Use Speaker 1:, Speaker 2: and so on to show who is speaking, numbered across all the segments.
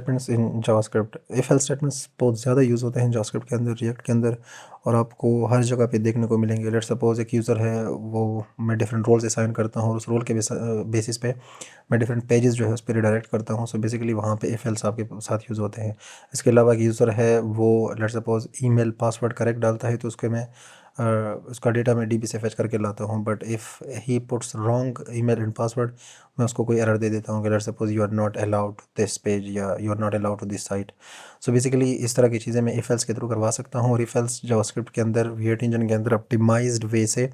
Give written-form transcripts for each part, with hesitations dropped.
Speaker 1: Statements in JavaScript. If else statements बहुत ज़्यादा use होते हैं जावास्क्रिप्ट के अंदर, रिएक्ट के अंदर, और आपको हर जगह पे देखने को मिलेंगे। लेट्स सपोज एक यूज़र है, वो मैं डिफरेंट रोल्स असाइन करता हूँ और उस रोल के बेसिस पे मैं डिफरेंट पेजेस जो है उस पर रिडायरेक्ट करता हूँ। सो बेसिकली वहाँ पे इफ एल्स आपके साथ यूज़ होते हैं। इसके अलावा एक यूज़र है, वो let's suppose email password correct डालता है, तो उसके मैं उसका डेटा मैं डीबी से फेच करके लाता हूँ। But if he puts wrong email and password, मैं उसको कोई एरर दे देता हूँ कि let's suppose you are not allowed to this page या you are not allowed to this site. So basically इस तरह की चीज़ें मैं इफ एल्स के थ्रू करवा सकता हूँ। और इफ एल्स जावास्क्रिप्ट के अंदर, V8 इंजन के अंदर ऑप्टिमाइज्ड वे से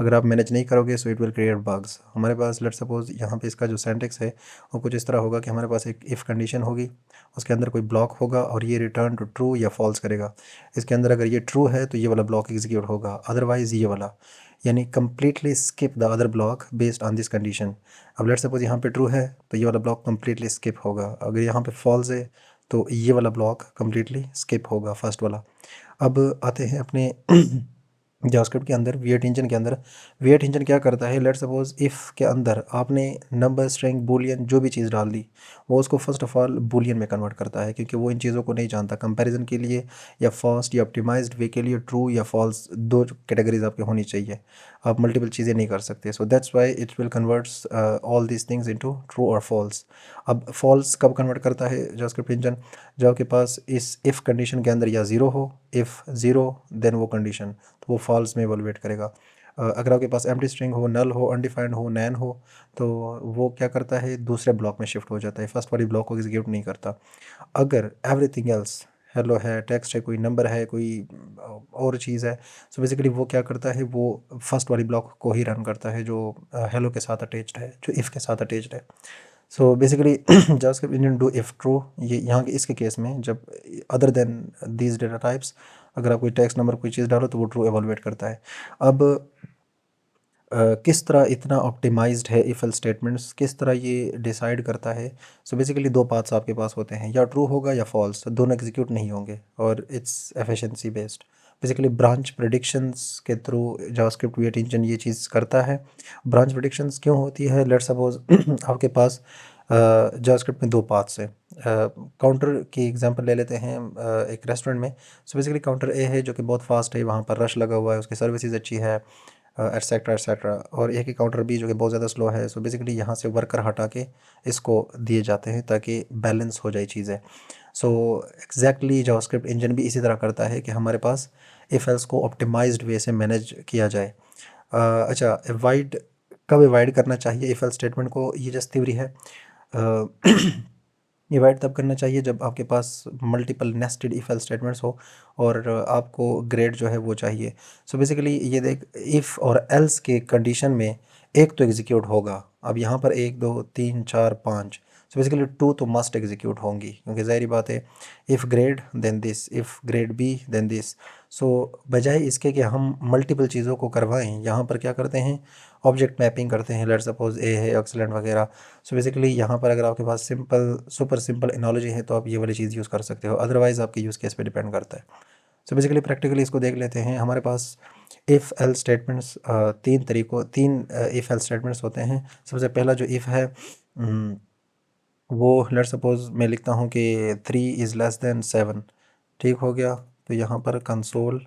Speaker 1: अगर आप मैनेज नहीं करोगे, so it will create bugs. हमारे पास लेट्स सपोज यहाँ पे इसका जो सिंटैक्स है वो कुछ इस तरह होगा कि हमारे पास एक इफ़ कंडीशन होगी, उसके अंदर कोई ब्लॉक होगा और ये रिटर्न टू ट्रू या फॉल्स करेगा। इसके अंदर अगर ये ट्रू है तो ये वाला ब्लॉक एग्जीक्यूट होगा, अदरवाइज़ ये वाला, यानी completely skip the other block based on this condition. अब लेट्स सपोज यहाँ पे ट्रू है तो ये वाला ब्लॉक कम्प्लीटली स्किप होगा, अगर यहाँ पे फॉल्स है तो ये वाला ब्लॉक कम्प्लीटली स्किप होगा, फर्स्ट वाला। अब आते हैं अपने जावास्क्रिप्ट के अंदर, V8 इंजन के अंदर। V8 इंजन क्या करता है, लेट्स सपोज इफ़ के अंदर आपने नंबर, स्ट्रिंग, बूलियन जो भी चीज़ डाल दी, वो उसको फर्स्ट ऑफ ऑल बूलियन में कन्वर्ट करता है, क्योंकि वो इन चीज़ों को नहीं जानता। कंपैरिजन के लिए या फास्ट या ऑप्टिमाइज्ड वे के लिए ट्रू या फॉल्स दो कैटेगरीज आपकी होनी चाहिए, आप मल्टीपल चीज़ें नहीं कर सकते। So that's why it will converts all these things into true और फॉल्स। अब फॉल्स कब कन्वर्ट करता है जावास्क्रिप्ट इंजन, जब आपके पास इस इफ़ कंडीशन के अंदर या ज़ीरो हो, इफ़ ज़ीरो देन वो कंडीशन, तो वो फॉल्स में इवोलुएट करेगा। अगर आपके पास एम्प्टी स्ट्रिंग हो, नल हो, अनडिफाइंड हो, नैन हो, तो वो क्या करता है, दूसरे ब्लॉक में शिफ्ट हो जाता है, फर्स्ट वाली ब्लॉक को एग्जीक्यूट नहीं करता। अगर एवरीथिंग एल्स, हेलो है, टेक्स्ट है, कोई नंबर है, कोई और चीज़ है, सो बेसिकली वो क्या करता है, वो फर्स्ट वाली ब्लॉक को ही रन करता है जो हेलो के साथ अटैच्ड है, जो इफ़ के साथ अटैच्ड है। So basically JavaScript engine do if true, ये यहाँ के इसके केस में जब other than these data types, अगर आप कोई टेक्स्ट नंबर कोई चीज़ डालो तो वो ट्रू एवोलुएट करता है। अब किस तरह इतना ऑप्टिमाइज्ड है इफ एल्स स्टेटमेंट्स, किस तरह ये डिसाइड करता है। सो बेसिकली दो पाथ्स आपके पास होते हैं, या ट्रू होगा या फॉल्स, दोनों एग्जीक्यूट नहीं होंगे, और its efficiency based. Basically branch predictions के थ्रू जावास्क्रिप्ट V8 इंजन ये चीज़ करता है। ब्रांच प्रेडिक्शंस क्यों होती है, लेट्स सपोज आपके पास जावास्क्रिप्ट में दो पाथ्स है। काउंटर की एग्जांपल ले लेते हैं, एक रेस्टोरेंट में। सो बेसिकली काउंटर ए है जो कि बहुत फास्ट है, वहाँ पर रश लगा हुआ है, उसकी सर्विसेज अच्छी है, एट्सेट्रा एट्सेट्रा। और एक ही काउंटर बी जो कि बहुत ज़्यादा स्लो है। सो बेसिकली यहाँ से वर्कर हटा के इसको दिए जाते हैं ताकि बैलेंस हो जाए चीज़ें। सो एग्जैक्टली जावास्क्रिप्ट इंजन भी इसी तरह करता है कि हमारे पास इफ एल्स को ऑप्टिमाइज्ड वे से मैनेज किया जाए। अच्छा, अवॉइड कब अवॉइड करना चाहिए इफ एल्स स्टेटमेंट को, ये जस्ट थ्योरी है। डिवाइड तब करना चाहिए जब आपके पास multiple nested if else statements हो और आपको ग्रेड जो है वो चाहिए। सो बेसिकली ये देख, इफ़ और एल्स के कंडीशन में एक तो एग्जीक्यूट होगा। अब यहाँ पर एक, दो, तीन, चार, पाँच, सो बेसिकली टू तो मस्ट एग्जीक्यूट होंगी, क्योंकि ज़ाहिर बात है, if grade then this, if grade B then this. So बजाय इसके कि हम मल्टीपल चीज़ों को करवाएं, यहाँ पर क्या करते हैं, ऑब्जेक्ट मैपिंग करते हैं। लेट सपोज ए है, एक्सलेंट वगैरह। सो बेसिकली यहाँ पर अगर आपके पास सिंपल, सुपर सिंपल एनोलॉजी है तो आप ये वाली चीज़ यूज़ कर सकते हो, अदरवाइज़ आपके यूज़ केस पे डिपेंड करता है। सो बेसिकली प्रैक्टिकली इसको देख लेते हैं। हमारे पास इफ़ एल स्टेटमेंट्स तीन इफ़ एल स्टेटमेंट्स होते हैं। सबसे पहला जो इफ़ है, वो लेट सपोज मैं लिखता हूँ कि 3 इज़ लेस देन 7, ठीक हो गया। तो यहाँ पर कंसोल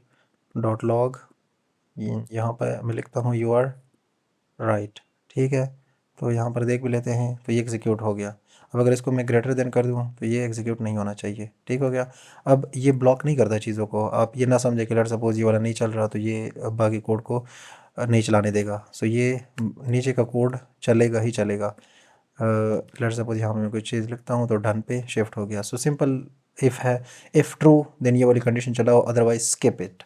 Speaker 1: डॉट लॉग, यहाँ पर मैं लिखता हूँ यू आर राइट, ठीक है। तो यहाँ पर देख भी लेते हैं, तो ये एग्जीक्यूट हो गया। अब अगर इसको मैं ग्रेटर देन कर दूँ तो ये एग्जीक्यूट नहीं होना चाहिए, ठीक हो गया। अब ये ब्लॉक नहीं करता चीज़ों को, आप ये ना समझे कि लेट सपोज ये वाला नहीं चल रहा तो ये बाकी कोड को नहीं चलाने देगा। सो ये नीचे का कोड चलेगा ही चलेगा। लेट सपोज यहाँ मैं कोई चीज़ लिखता हूँ तो डन पे शिफ्ट हो गया। सो सिंपल इफ़ है, इफ़ ट्रू देन ये वाली कंडीशन चलाओ, अदरवाइज स्किप इट,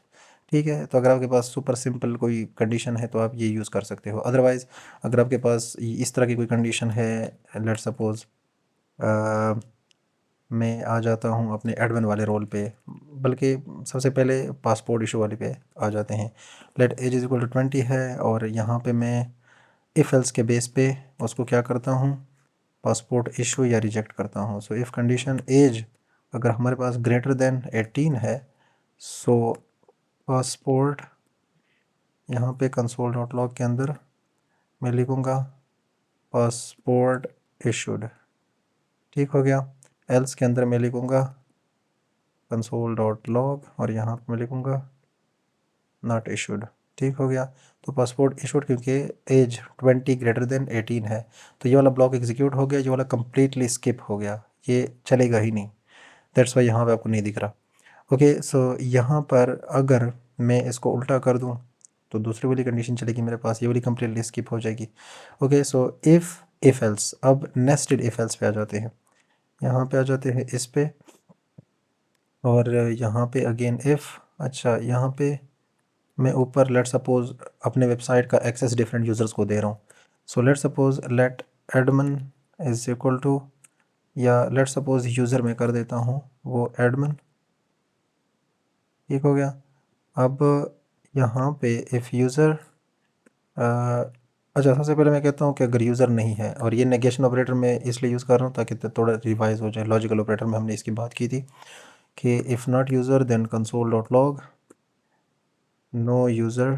Speaker 1: ठीक है। तो अगर आपके पास सुपर सिंपल कोई कंडीशन है तो आप ये यूज़ कर सकते हो। अदरवाइज़ अगर आपके पास इस तरह की कोई कंडीशन है, लेट सपोज मैं आ जाता हूँ अपने एडमिन वाले रोल पे, बल्कि सबसे पहले पासपोर्ट इशू वाले पे आ जाते हैं। Let age is equal to 20 है, और यहाँ पे मैं इफ़ एल्स के बेस पे उसको क्या करता हूँ, पासपोर्ट इशू या रिजेक्ट करता हूँ। सो इफ़ कंडीशन एज अगर हमारे पास ग्रेटर देन 18 है, सो पासपोर्ट, यहाँ पे कंसोल डॉट लॉग के अंदर मैं लिखूँगा पासपोर्ट इशूड, ठीक हो गया। एल्स के अंदर मैं लिखूँगा console.log और यहाँ पर मैं लिखूँगा नॉट इशूड। ठीक हो गया। तो पासपोर्ट इशूड क्योंकि एज 20 ग्रेटर देन 18 है, तो ये वाला ब्लॉक एग्जीक्यूट हो गया, ये वाला कम्प्लीटली स्किप हो गया, ये चलेगा ही नहीं। दैट्स वाई यहाँ पे आपको नहीं दिख रहा। ओके, सो यहाँ पर अगर मैं इसको उल्टा कर दूँ तो दूसरी वाली कंडीशन चलेगी मेरे पास, ये वाली कम्प्लीटली स्किप हो जाएगी। ओके, सो इफ़ एल्स, अब नेस्टेड इफ़ एल्स पे आ जाते हैं। यहाँ पे आ जाते हैं इस पे, और यहाँ पे अगेन इफ़, अच्छा यहाँ पे मैं ऊपर लेट सपोज अपने वेबसाइट का एक्सेस डिफरेंट यूज़र्स को दे रहा हूँ। So let suppose let admin is equal to, या लेट सपोज यूज़र में कर देता हूँ वो एडमिन। ठीक हो गया। अब यहाँ पे इफ़ यूज़र, अच्छा सबसे पहले मैं कहता हूँ कि अगर यूज़र नहीं है, और ये नेगेशन ऑपरेटर मैं इसलिए यूज़ कर रहा हूँ ताकि थोड़ा रिवाइज हो जाए। लॉजिकल ऑपरेटर में हमने इसकी बात की थी कि if not user then console.log no user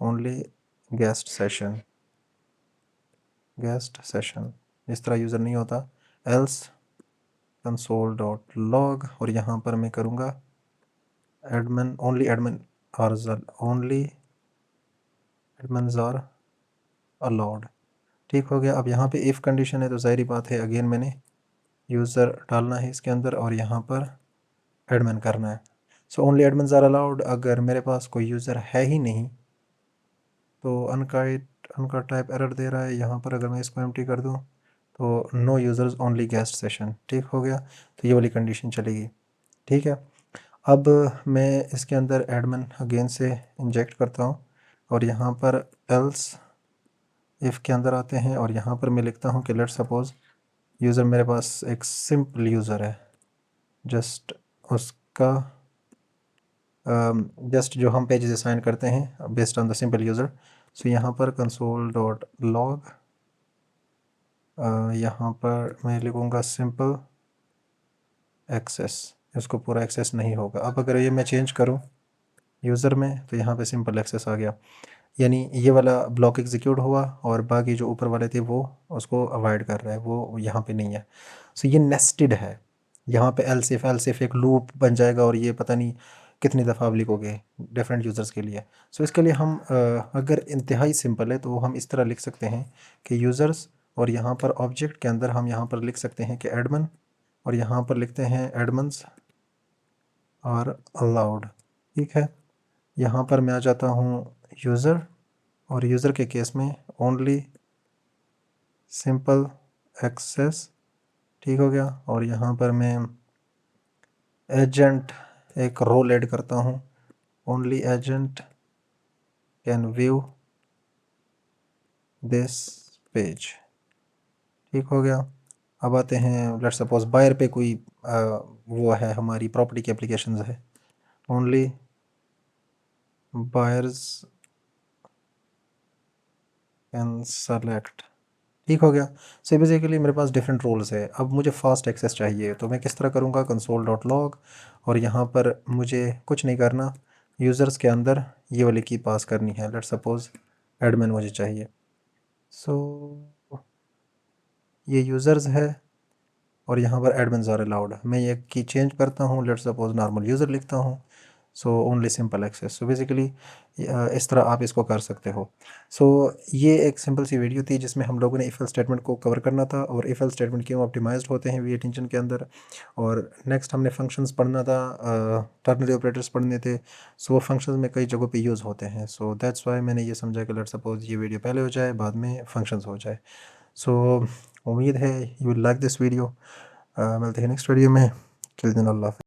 Speaker 1: only guest session, इस तरह यूज़र नहीं होता। एल्स console.log और यहाँ पर मैं करूँगा admin only, only admins are allowed. ठीक हो गया। अब यहाँ पे इफ़ कंडीशन है तो ज़ाहिर बात है अगेन मैंने यूज़र डालना है इसके अंदर और यहाँ पर एडमिन करना है। So only admins are allowed. अगर मेरे पास कोई यूज़र है ही नहीं तो अनका टाइप एरर दे रहा है। यहाँ पर अगर मैं इसको एम्प्टी कर दूँ तो no users only guest session. ठीक हो गया। तो ये वाली कंडीशन चलेगी। ठीक है। अब मैं इसके अंदर एडमिन अगेन से इंजेक्ट करता हूँ और यहाँ पर एल्स इफ़ के अंदर आते हैं और यहाँ पर मैं लिखता हूँ कि लेट सपोज़ यूज़र मेरे पास एक सिंपल यूज़र है, जस्ट उसका जस्ट जो हम पेजेस असाइन करते हैं based on the simple user. So यहाँ पर console.log, यहाँ पर मैं लिखूँगा सिंपल एक्सेस, इसको पूरा एक्सेस नहीं होगा। अब अगर ये मैं चेंज करूँ यूज़र में तो यहाँ पे सिंपल एक्सेस आ गया, यानी ये वाला ब्लॉक एग्जीक्यूट हुआ और बाकी जो ऊपर वाले थे वो उसको अवॉइड कर रहा है, वो यहाँ पे नहीं है। सो ये नेस्टेड है। यहाँ पे एल्स इफ एक लूप बन जाएगा और ये पता नहीं कितनी दफ़ा आप लिखोगे डिफरेंट यूज़र्स के लिए। सो इसके लिए हम अगर इंतहाई सिंपल है तो हम इस तरह लिख सकते हैं कि यूज़र्स, और यहाँ पर ऑब्जेक्ट के अंदर हम यहाँ पर लिख सकते हैं कि एडमिन, और यहाँ पर लिखते हैं एडमिन्स और अलाउड। ठीक है। यहाँ पर मैं आ जाता हूँ यूज़र, और यूज़र के केस में ओनली सिंपल एक्सेस। ठीक हो गया। और यहाँ पर मैं एजेंट एक रोल ऐड करता हूँ, only agent can view this page. ठीक हो गया। अब आते हैं लेट्स सपोज बायर पे कोई वो है, हमारी प्रॉपर्टी की एप्लीकेशंस है, ओनली बायर्स कैन सेलेक्ट। ठीक हो गया। सो बेसिकली मेरे पास डिफरेंट रोल्स है। अब मुझे फास्ट एक्सेस चाहिए तो मैं किस तरह करूँगा, console.log, और यहाँ पर मुझे कुछ नहीं करना, यूज़र्स के अंदर ये वाली की पास करनी है। लेट्स सपोज एडमिन मुझे चाहिए। सो ये यूज़र्स है और यहाँ पर एडमिन्स आर अलाउड। मैं ये की चेंज करता हूँ, लेट्स सपोज नॉर्मल यूज़र लिखता हूँ। So only simple access. So basically इस तरह आप इसको कर सकते हो। सो ये एक सिंपल सी वीडियो थी जिसमें हम लोगों ने इफ एल्स स्टेटमेंट को कवर करना था, और इफ एल्स स्टेटमेंट क्यों ऑप्टिमाइज्ड होते हैं V8 इंजन के अंदर, और नेक्स्ट हमने फंक्शंस पढ़ना था, टर्नरी ऑपरेटर्स पढ़ने थे। सो वो फंक्शंस में कई जगहों पे यूज़ होते हैं। सो दैट्स वाई मैंने ये समझा कि लेट सपोज ये वीडियो पहले हो जाए, बाद में फंक्शंस हो जाए। सो उम्मीद है you will like this video. मिलते हैं नेक्स्ट वीडियो में। टिल देन अल्लाह।